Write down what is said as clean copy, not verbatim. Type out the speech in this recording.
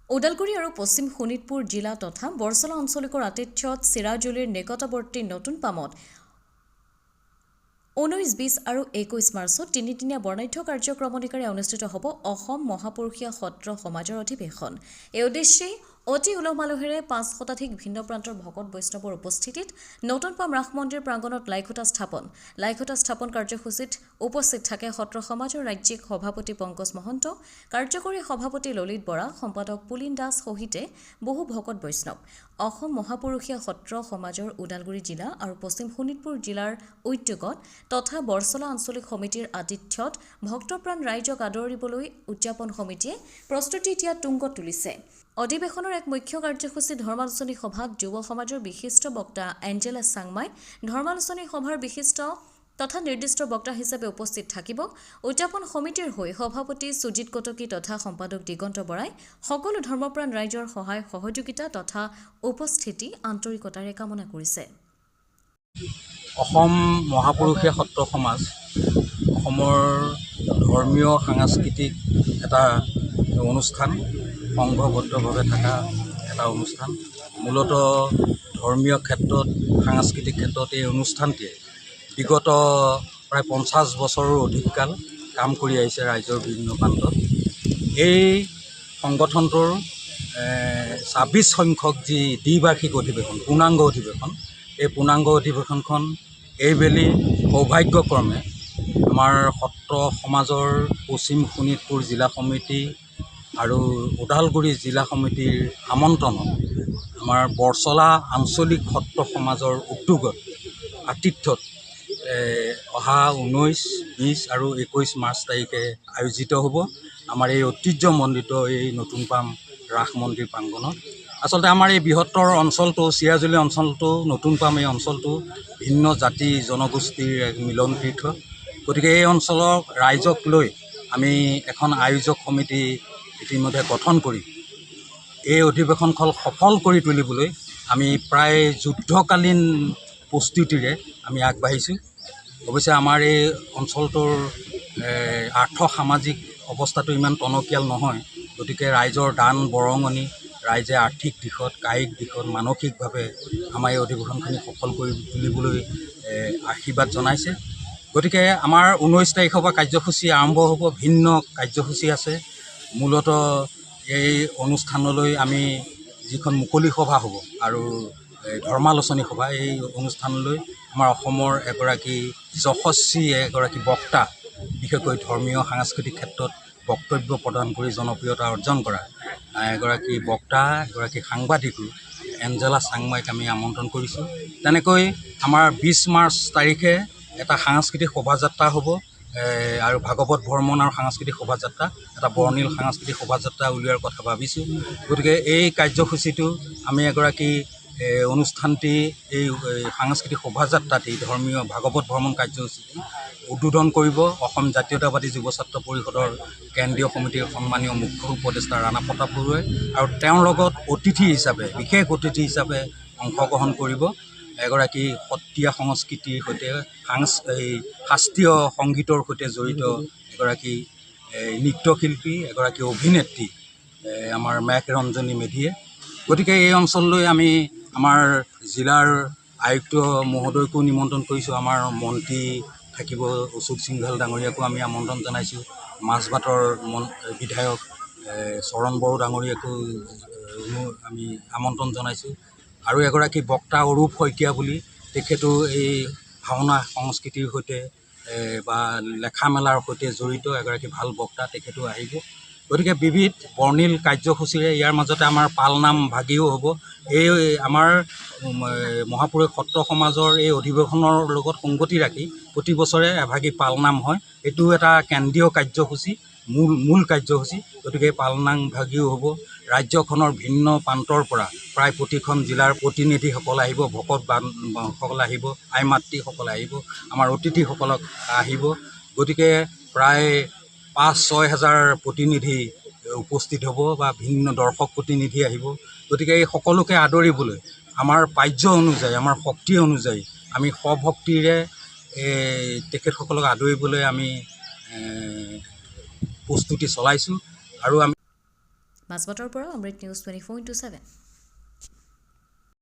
ওদালগুৰি আৰু পশ্চিম শোণিতপুৰ জিলা তথা বৰছলা আঞ্চলিকৰ আতিথ্যত চিৰাজুলিৰ নিকটৱৰ্তী নতুন পামত 19, 20 আৰু 21 মাৰ্চত তিনিদিনীয়া বৰ্ণাঢ্য কাৰ্যক্ৰমণিকাৰে অনুষ্ঠিত হ'ব অসম মহাপুৰুষীয়া সত্ৰ সমাজৰ অধিৱেশন। এই উদ্দেশ্যে অতি উলহ মালহেৰে 5 শতাধিক ভিন্ন প্ৰান্তৰ ভকত বৈষ্ণৱৰ উপস্থিতিত নতুন পাম ৰাস মন্দিৰ প্ৰাংগণত লাইখুটা স্থাপন কাৰ্যসূচীত উপস্থিত থাকে সত্ৰ সমাজৰ ৰাজ্যিক সভাপতি পংকজ মহন্ত, কাৰ্যকৰী সভাপতি ললিত বৰা, সম্পাদক পুলিন দাস সহিতে বহু ভকত বৈষ্ণৱ। অসম মহাপুৰুষীয়া সত্ৰ সমাজৰ ওদালগুৰি জিলা আৰু পশ্চিম শোণিতপুৰ জিলাৰ উদ্যোগত তথা বৰছলা আঞ্চলিক সমিতিৰ আতিথ্যত ভক্তপ্ৰাণ ৰাইজক আদৰিবলৈ উদযাপন সমিতিয়ে প্ৰস্তুতি এতিয়া তুংগত তুলিছে। অধিৱেশনৰ এক মুখ্য কাৰ্যসূচী ধৰ্মালোচনী সভাত যুৱ সমাজৰ বিশিষ্ট বক্তা এঞ্জেলা চাংমাই ধৰ্মালোচনী সভাৰ বিশিষ্ট তথা নিৰ্দিষ্ট বক্তা হিচাপে উপস্থিত থাকিব। উদযাপন সমিতিৰ হৈ সভাপতি সুজিত কটকী তথা সম্পাদক দিগন্ত বৰাই সকলো ধৰ্মপ্ৰাণ ৰাইজৰ সহায় সহযোগিতা তথা উপস্থিতি আন্তৰিকতাৰে কামনা কৰিছে। অসম মহাপুৰুষীয়া সত্ৰ সমাজ অসমৰ ধৰ্মীয় সাংস্কৃতিক এটা অনুষ্ঠান, সংঘবদ্ধভাৱে থকা এটা অনুষ্ঠান। মূলতঃ ধৰ্মীয় ক্ষেত্ৰত, সাংস্কৃতিক ক্ষেত্ৰত এই অনুষ্ঠানটিয়ে বিগত প্ৰায় 50 বছৰৰ অধিক কাল কাম কৰি আহিছে ৰাইজৰ বিভিন্ন প্ৰান্তত। এই সংগঠনটোৰ 26 সংখ্যক যি দ্বিবাৰ্ষিক অধিৱেশন, পূৰ্ণাংগ অধিৱেশন, এই পূৰ্ণাংগ অধিৱেশনখন এইবেলি সৌভাগ্যক্ৰমে আমাৰ সত্ৰ সমাজৰ পশ্চিম শোণিতপুৰ জিলা সমিতি আৰু ওদালগুৰি জিলা সমিতিৰ আমন্ত্ৰণত আমাৰ বৰছলা আঞ্চলিক সত্ৰ সমাজৰ উদ্যোগত আতিথ্যত অহা 19, 20 আৰু 21 মাৰ্চ তাৰিখে আয়োজিত হ'ব আমাৰ এই ঐতিহ্যমণ্ডিত এই নতুন পাম ৰাস মন্দিৰ প্ৰাংগণত। আচলতে আমাৰ এই বৃহত্তৰ অঞ্চলটো, চিৰাজুলি অঞ্চলটো, নতুন পাম এই অঞ্চলটো ভিন্ন জাতি জনগোষ্ঠীৰ এক মিলন তীৰ্থ। গতিকে এই অঞ্চলৰ ৰাইজক লৈ আমি এখন আয়োজক সমিতি ইতিমধ্যে গঠন কৰি এই অধিৱেশনখন সফল কৰি তুলিবলৈ আমি প্ৰায় যুদ্ধকালীন প্ৰস্তুতিৰে আমি আগবাঢ়িছোঁ। অৱশ্যে আমাৰ এই অঞ্চলটোৰ আৰ্থ সামাজিক অৱস্থাটো ইমান টনকিয়াল নহয়। গতিকে ৰাইজৰ দান বৰঙণি, ৰাইজে আৰ্থিক দিশত, কায়িক দিশত, মানসিকভাৱে আমাৰ এই অধিৱেশনখিনি সফল কৰি তুলিবলৈ আশীৰ্বাদ জনাইছে। গতিকে আমাৰ 19 তাৰিখৰ পৰা কাৰ্যসূচী আৰম্ভ হ'ব। ভিন্ন কাৰ্যসূচী আছে। মূলতঃ এই অনুষ্ঠানলৈ আমি যিখন মুকলি সভা হ'ব আৰু ধৰ্মালোচনী সভা, এই অনুষ্ঠানলৈ আমাৰ অসমৰ এগৰাকী যশস্বী এগৰাকী বক্তা, বিশেষকৈ ধৰ্মীয় সাংস্কৃতিক ক্ষেত্ৰত বক্তব্য প্ৰদান কৰি জনপ্ৰিয়তা অৰ্জন কৰা এগৰাকী বক্তা, এগৰাকী সাংবাদিকো এঞ্জেলা চাংমাইক আমি আমন্ত্ৰণ কৰিছোঁ। তেনেকৈ আমাৰ 20 মাৰ্চ তাৰিখে এটা সাংস্কৃতিক শোভাযাত্ৰা হ'ব আৰু ভাগৱত ভ্ৰমণ আৰু সাংস্কৃতিক শোভাযাত্ৰা, এটা বৰ্ণিল সাংস্কৃতিক শোভাযাত্ৰা উলিওৱাৰ কথা ভাবিছোঁ। গতিকে এই কাৰ্যসূচীটো আমি এগৰাকী অনুষ্ঠানটি এই সাংস্কৃতিক শোভাযাত্ৰাটি, ধৰ্মীয় ভাগৱত ভ্ৰমণ কাৰ্যসূচীটি উদ্বোধন কৰিব অসম জাতীয়তাবাদী যুৱ ছাত্ৰ পৰিষদৰ কেন্দ্ৰীয় সমিতিৰ সন্মানীয় মুখ্য উপদেষ্টা ৰাণা প্ৰতাপ বৰুৱাই, আৰু তেওঁৰ লগত অতিথি হিচাপে, বিশেষ অতিথি হিচাপে অংশগ্ৰহণ কৰিব এগৰাকী সত্ৰীয়া সংস্কৃতিৰ সৈতে, শাস্ত্ৰীয় সংগীতৰ সৈতে জড়িত এগৰাকী নৃত্যশিল্পী, এগৰাকী অভিনেত্ৰী আমাৰ মেঘ ৰঞ্জনী মেধিয়ে। গতিকে এই অঞ্চললৈ আমি আমাৰ জিলাৰ আয়ুক্ত মহোদয়কো নিমন্ত্ৰণ কৰিছোঁ। আমাৰ মন্ত্ৰী থাকিব অশোক সিংঘাল ডাঙৰীয়াকো আমি আমন্ত্ৰণ জনাইছোঁ। মাজবাটৰ বিধায়ক চৰণ বড়ো ডাঙৰীয়াকো আমি আমন্ত্ৰণ জনাইছোঁ। আৰু এগৰাকী বক্তা অৰূপ শইকীয়া বুলি, তেখেতো এই ভাওনা সংস্কৃতিৰ সৈতে বা লেখা মেলাৰ সৈতে জড়িত এগৰাকী ভাল বক্তা, তেখেতো আহিব। গতিকে বিবিধ বৰ্ণিল কাৰ্যসূচীৰে ইয়াৰ মাজতে আমাৰ পালনাম ভাগিও হ'ব। এই আমাৰ মহাপুৰুষ সত্ৰ সমাজৰ এই অধিৱেশনৰ লগত সংগতি ৰাখি প্ৰতি বছৰে এভাগি পালনাম হয়। এইটো এটা কেন্দ্ৰীয় কাৰ্যসূচী, মূল কাৰ্যসূচী। গতিকে পালনাম ভাগিও হ'ব। ৰাজ্যখনৰ ভিন্ন প্ৰান্তৰ পৰা প্ৰায় প্ৰতিখন জিলাৰ প্ৰতিনিধিসকল আহিব, ভকতসকল আহিব, আই মাতৃসকল আহিব, আমাৰ অতিথিসকলক আহিব। গতিকে প্ৰায় 5-6 হাজাৰ প্ৰতিনিধি উপস্থিত হ'ব বা ভিন্ন দৰ্শক প্ৰতিনিধি আহিব। গতিকে এই সকলোকে আদৰিবলৈ আমাৰ পাৰ্য অনুযায়ী, আমাৰ শক্তি অনুযায়ী আমি স্বভক্তিৰে তেখেতসকলক আদৰিবলৈ আমি প্ৰস্তুতি চলাইছোঁ। আৰু আমি মাজবাটৰ পৰা অমৃত নিউজ 24/7